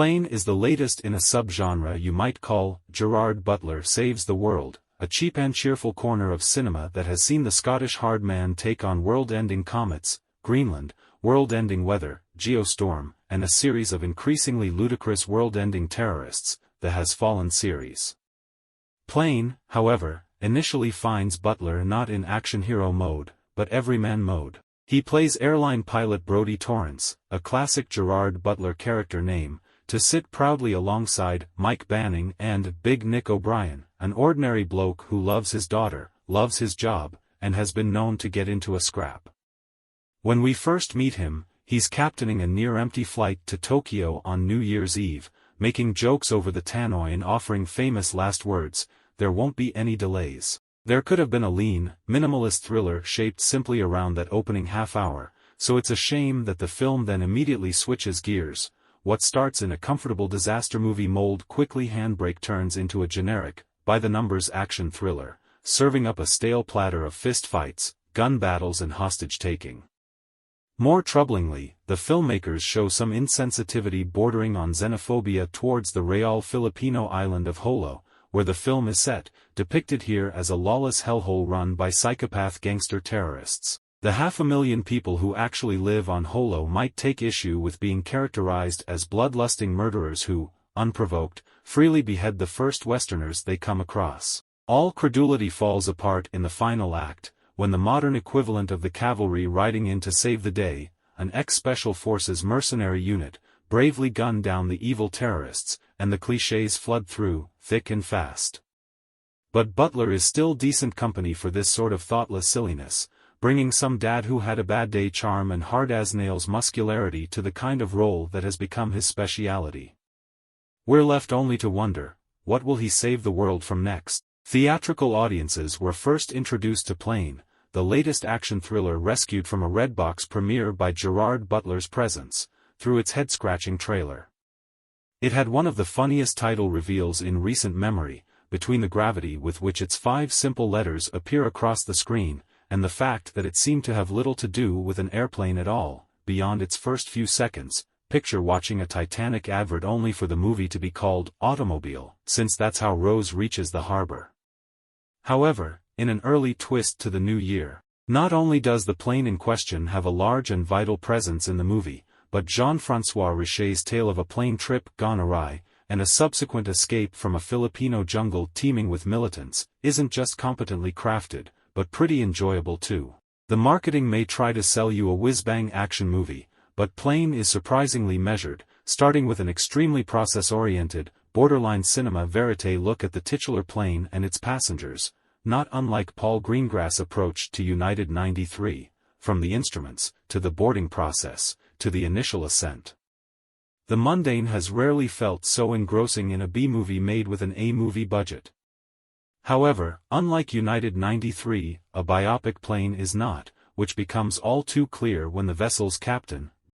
Plane is the latest in a subgenre you might call Gerard Butler Saves the World, a cheap and cheerful corner of cinema that has seen the Scottish hard man take on world-ending comets, Greenland, world-ending weather, Geostorm, and a series of increasingly ludicrous world-ending terrorists, the Has Fallen series. Plane, however, initially finds Butler not in action hero mode, but everyman mode. He plays airline pilot Brodie Torrance, a classic Gerard Butler character name, to sit proudly alongside Mike Banning and Big Nick O'Brien, an ordinary bloke who loves his daughter, loves his job, and has been known to get into a scrap. When we first meet him, he's captaining a near-empty flight to Tokyo on New Year's Eve, making jokes over the tannoy and offering famous last words, "There won't be any delays." There could have been a lean, minimalist thriller shaped simply around that opening half hour, so it's a shame that the film then immediately switches gears. What starts in a comfortable disaster movie mold quickly handbrake turns into a generic, by-the-numbers action thriller, serving up a stale platter of fist fights, gun battles and hostage-taking. More troublingly, the filmmakers show some insensitivity bordering on xenophobia towards the Real Filipino island of Jolo, where the film is set, depicted here as a lawless hellhole run by psychopath gangster terrorists. The 500,000 people who actually live on Jolo might take issue with being characterized as bloodlusting murderers who, unprovoked, freely behead the first Westerners they come across. All credulity falls apart in the final act, when the modern equivalent of the cavalry riding in to save the day, an ex-Special Forces mercenary unit, bravely gun down the evil terrorists, and the clichés flood through, thick and fast. But Butler is still decent company for this sort of thoughtless silliness, bringing some dad who had a bad day charm and hard-as-nails muscularity to the kind of role that has become his speciality. We're left only to wonder, what will he save the world from next? Theatrical audiences were first introduced to Plane, the latest action thriller rescued from a Redbox premiere by Gerard Butler's presence, through its head-scratching trailer. It had one of the funniest title reveals in recent memory, between the gravity with which its 5 simple letters appear across the screen, and the fact that it seemed to have little to do with an airplane at all, beyond its first few seconds. Picture watching a Titanic advert only for the movie to be called Automobile, since that's how Rose reaches the harbor. However, in an early twist to the new year, not only does the plane in question have a large and vital presence in the movie, but Jean-François Richet's tale of a plane trip gone awry, and a subsequent escape from a Filipino jungle teeming with militants, isn't just competently crafted, but pretty enjoyable too. The marketing may try to sell you a whiz-bang action movie, but Plane is surprisingly measured, starting with an extremely process-oriented, borderline cinema verite look at the titular plane and its passengers, not unlike Paul Greengrass' approach to United 93, from the instruments, to the boarding process, to the initial ascent. The mundane has rarely felt so engrossing in a B-movie made with an A-movie budget. However, unlike United 93, a biopic Plane is not, which becomes all too clear when the vessel's captain,